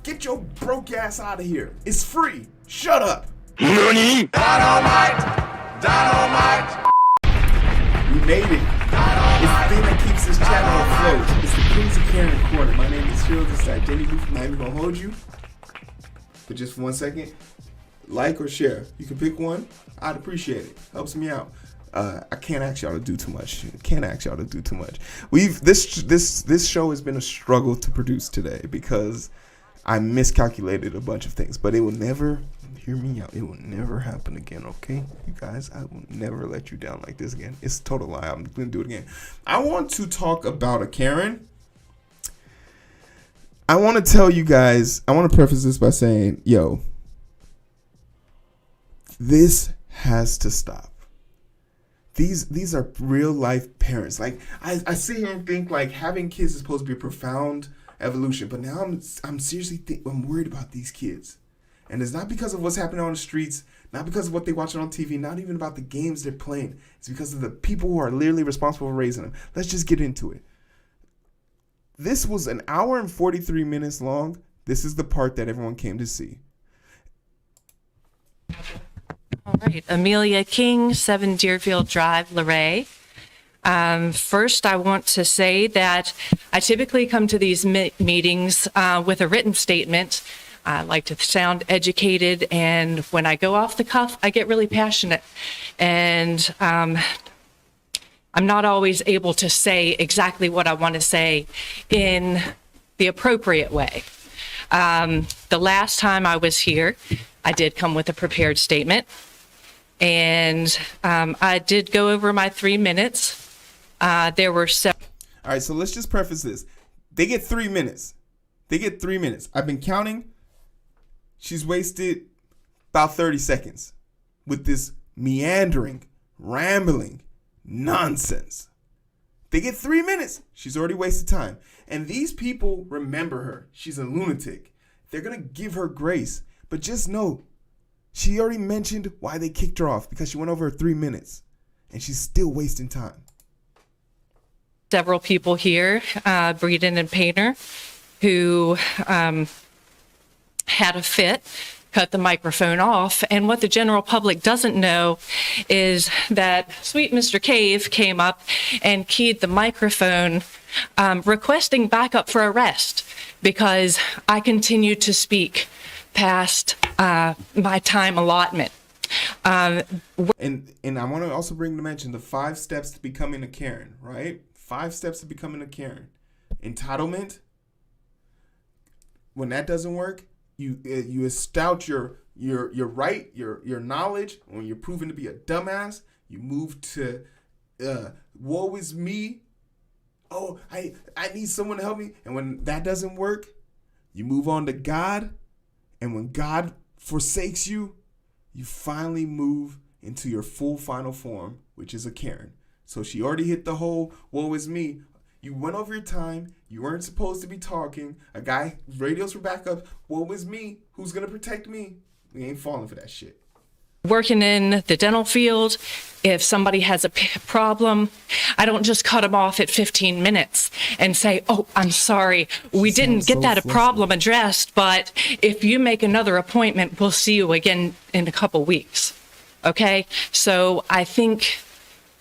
Get your broke ass out of here. It's free. Shut up. NANI?! Dynamite! We made it. It's the thing that keeps this channel afloat. It's the Kings of Karen Corner. My name is Heero. This is Identity. I'm not even gonna hold you. But just for 1 second, like or share. You can pick one. I'd appreciate it. Helps me out. I can't ask y'all to do too much. This show has been a struggle to produce today because I miscalculated a bunch of things. But it will never, hear me out, it will never happen again, okay? You guys, I will never let you down like this again. It's a total lie. I'm going to do it again. I want to talk about a Karen. I want to tell you guys, I want to preface this by saying, yo, this has to stop. These are real life parents. Like I sit here and think like having kids is supposed to be a profound evolution, but now I'm seriously I'm worried about these kids, and it's not because of what's happening on the streets, not because of what they're watching on TV, not even about the games they're playing. It's because of the people who are literally responsible for raising them. Let's just get into it. This was an hour and 43 minutes long. This is the part that everyone came to see. All right, Amelia King, 7 Deerfield Drive, Luray. First, I want to say that I typically come to these meetings with a written statement. I like to sound educated, and when I go off the cuff, I get really passionate. And I'm not always able to say exactly what I want to say in the appropriate way. The last time I was here, I did come with a prepared statement. And I did go over my 3 minutes. There were several. All right, so let's just preface this. They get 3 minutes. I've been counting. She's wasted about 30 seconds with this meandering, rambling nonsense. They get 3 minutes. She's already wasted time. And these people remember her. She's a lunatic. They're going to give her grace. But just know, she already mentioned why they kicked her off, because she went over 3 minutes, and she's still wasting time. Several people here, Breeden and Painter, who had a fit, cut the microphone off. And what the general public doesn't know is that sweet Mr. Cave came up and keyed the microphone, requesting backup for arrest because I continued to speak past my time allotment. And I want to also bring to mention the 5 steps to becoming a Karen, right? 5 steps to becoming a Karen. Entitlement. When that doesn't work, you stout your right, your knowledge. When you're proven to be a dumbass, you move to woe is me. Oh, I need someone to help me. And when that doesn't work, you move on to God. And when God forsakes you, you finally move into your full final form, which is a Karen. So she already hit the whole woe is me. You went over your time. You weren't supposed to be talking. A guy, radios for backup. Woe is me. Who's going to protect me? We ain't falling for that shit. Working in the dental field, if somebody has a problem, I don't just cut them off at 15 minutes and say, oh, I'm sorry, we didn't get that problem addressed, but if you make another appointment, we'll see you again in a couple weeks. Okay? So I think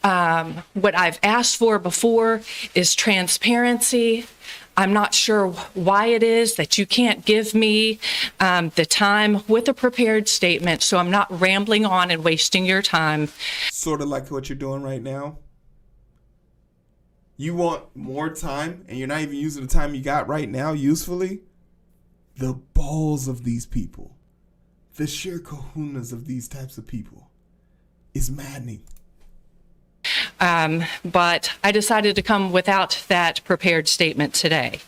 what I've asked for before is transparency. I'm not sure why it is that you can't give me the time with a prepared statement, so I'm not rambling on and wasting your time. Sort of like what you're doing right now. You want more time, and you're not even using the time you got right now usefully? The balls of these people, the sheer kahunas of these types of people is maddening. But I decided to come without that prepared statement today.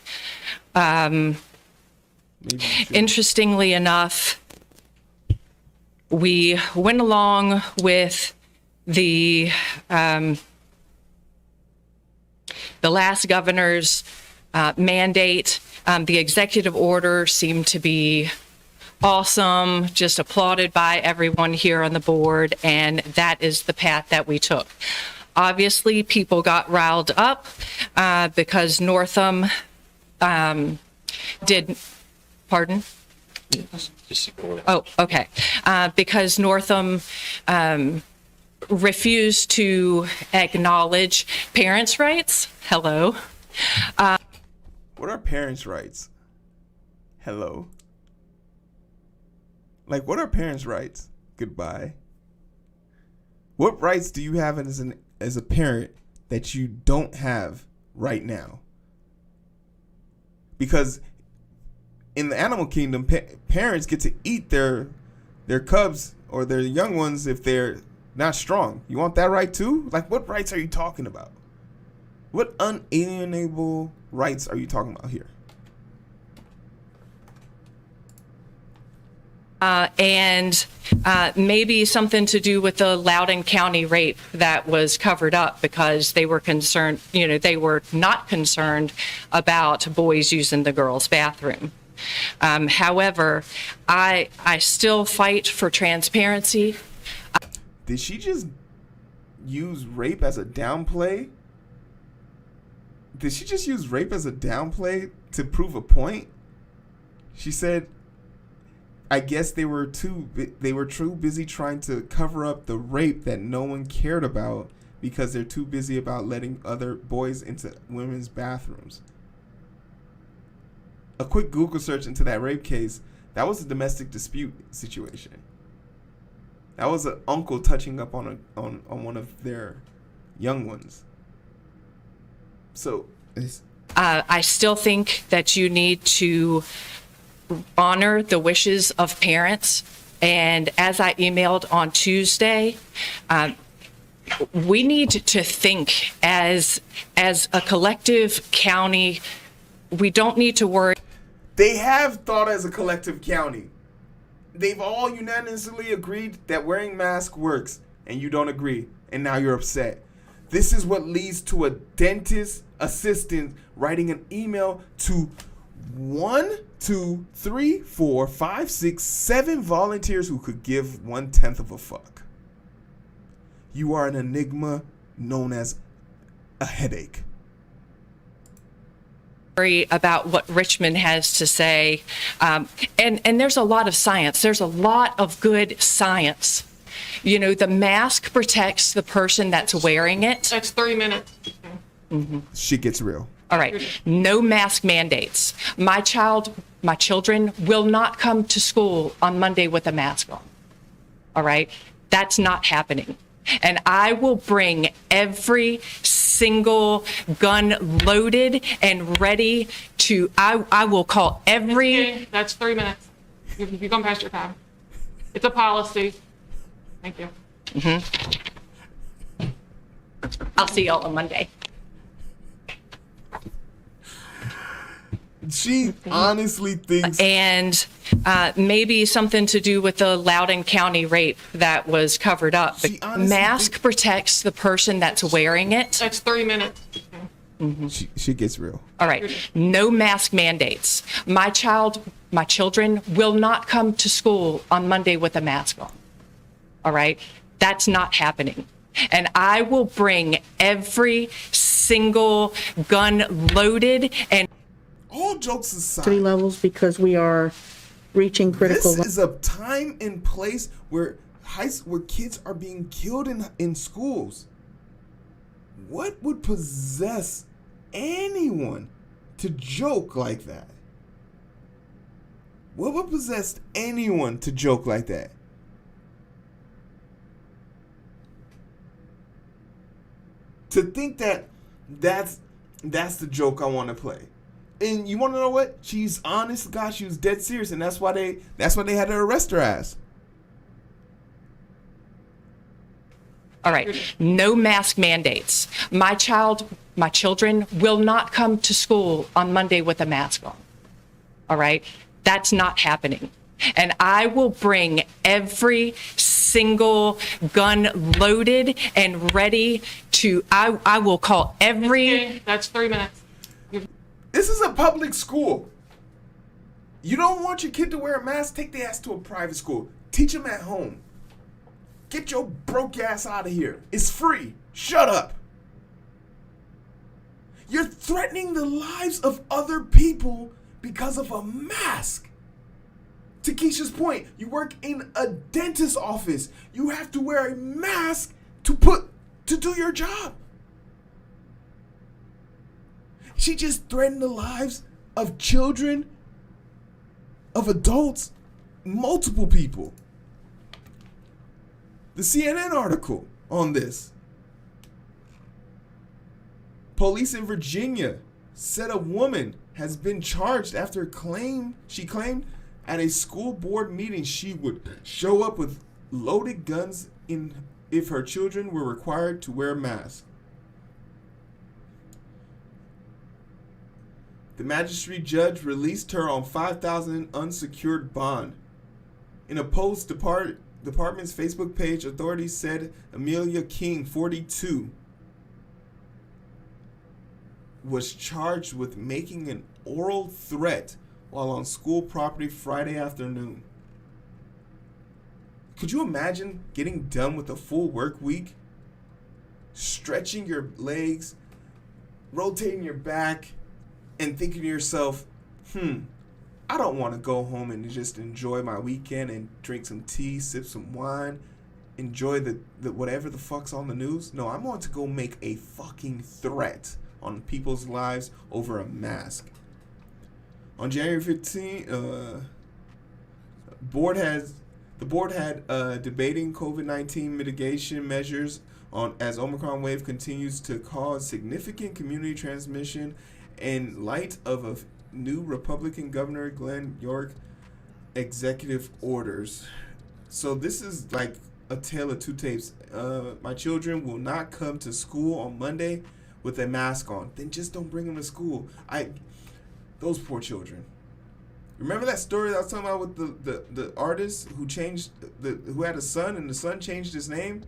Interestingly enough, we went along with the last governor's mandate. The executive order seemed to be awesome, just applauded by everyone here on the board, and that is the path that we took. Obviously, people got riled up because Northam did Pardon? Just go ahead. Oh, okay. Because Northam refused to acknowledge parents' rights. Hello. What are parents' rights? Hello. Like, what are parents' rights? Goodbye. What rights do you have as a parent that you don't have right now? Because in the animal kingdom, parents get to eat their cubs or their young ones if they're not strong. You want that right too? Like, what rights are you talking about? What unalienable rights are you talking about here? And maybe something to do with the Loudoun County rape that was covered up because they were concerned, they were not concerned about boys using the girls' bathroom. However, I still fight for transparency. Did she just use rape as a downplay? Did she just use rape as a downplay to prove a point? She said, I guess they were too busy trying to cover up the rape that no one cared about because they're too busy about letting other boys into women's bathrooms. A quick Google search into that rape case, that was a domestic dispute situation. That was an uncle touching up on one of their young ones. So I still think that you need to honor the wishes of parents. And as I emailed on Tuesday, we need to think as a collective county. We don't need to worry. They have thought as a collective county. They've all unanimously agreed that wearing masks works, and you don't agree, and now you're upset. This is what leads to a dentist assistant writing an email to 1, 2, 3, 4, 5, 6, 7 volunteers who could give 1/10 of a fuck. You are an enigma known as a headache. About what Richmond has to say. And there's a lot of science. There's a lot of good science. The mask protects the person that's wearing it. That's 3 minutes. Shit gets real. All right. No mask mandates. My children will not come to school on Monday with a mask on. All right. That's not happening. And I will bring every single gun loaded and ready to, I will call every. Okay, that's 3 minutes. You've gone past your time. It's a policy. Thank you. I'll see y'all on Monday. She honestly thinks. And maybe something to do with the Loudoun County rape that was covered up. She honestly Mask protects the person that's wearing it. That's 3 minutes. She gets real. All right. No mask mandates. My children will not come to school on Monday with a mask on. All right. That's not happening. And I will bring every single gun loaded and. All jokes aside, 3 levels because we are reaching critical. this is a time and place where kids are being killed in schools. What would possess anyone to joke like that? What would possess anyone to joke like that? To think that that's the joke I want to play. And you want to know what? She's honest. God, she was dead serious, and that's why they had to arrest her ass. All right. No mask mandates. My children will not come to school on Monday with a mask on. All right. That's not happening. And I will bring every single gun loaded and ready to, I will call every. Okay, that's 3 minutes. This is a public school. You don't want your kid to wear a mask? Take the ass to a private school. Teach them at home. Get your broke ass out of here. It's free. Shut up. You're threatening the lives of other people because of a mask. To Keisha's point, you work in a dentist's office. You have to wear a mask to do your job. She just threatened the lives of children, of adults, multiple people. The CNN article on this. Police in Virginia said a woman has been charged after she claimed at a school board meeting she would show up with loaded guns if her children were required to wear a mask. The magistrate judge released her on $5,000 unsecured bond. In a post, department's Facebook page, authorities said Amelia King, 42, was charged with making an oral threat while on school property Friday afternoon. Could you imagine getting done with a full work week, stretching your legs, rotating your back, and thinking to yourself, I don't want to go home and just enjoy my weekend and drink some tea, sip some wine, enjoy the whatever the fuck's on the news? No, I'm going to go make a fucking threat on people's lives over a mask. On January 15, the board had debating COVID-19 mitigation measures as Omicron wave continues to cause significant community transmission in light of a new Republican Governor Glenn Youngkin executive orders. So this is like a tale of two tapes. My children will not come to school on Monday with a mask on. Then just don't bring them to school. Those poor children. Remember that story that I was talking about with the artist who who had a son and the son changed his name?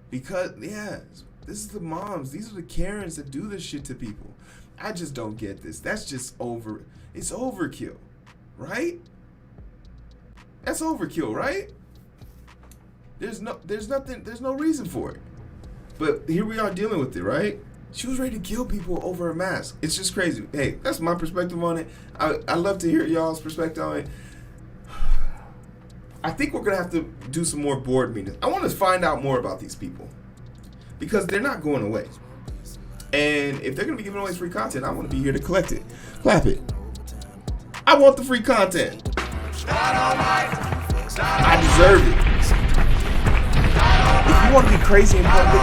Because, this is the moms. These are the Karens that do this shit to people. I just don't get this. That's just it's overkill, right? That's overkill, right? There's no reason for it. But here we are dealing with it, right? She was ready to kill people over a mask. It's just crazy. Hey, that's my perspective on it. I'd love to hear y'all's perspective on it. I think we're going to have to do some more board meetings. I want to find out more about these people because they're not going away. And if they're going to be giving away free content, I want to be here to collect it. Clap it. I want the free content. I deserve it. If you want to be crazy in public,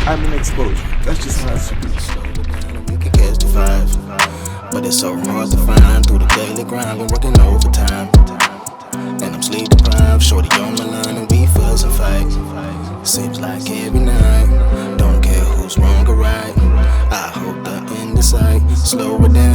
I'm going to expose you. That's just how it should be. We can catch the five, but it's so hard to find through the daily grind. Been working overtime, and I'm sleep deprived. Shorty on my line, and we fuss and fight. Seems like every night. Don't care who's wrong or right. I hope the end is sight. Slow it down.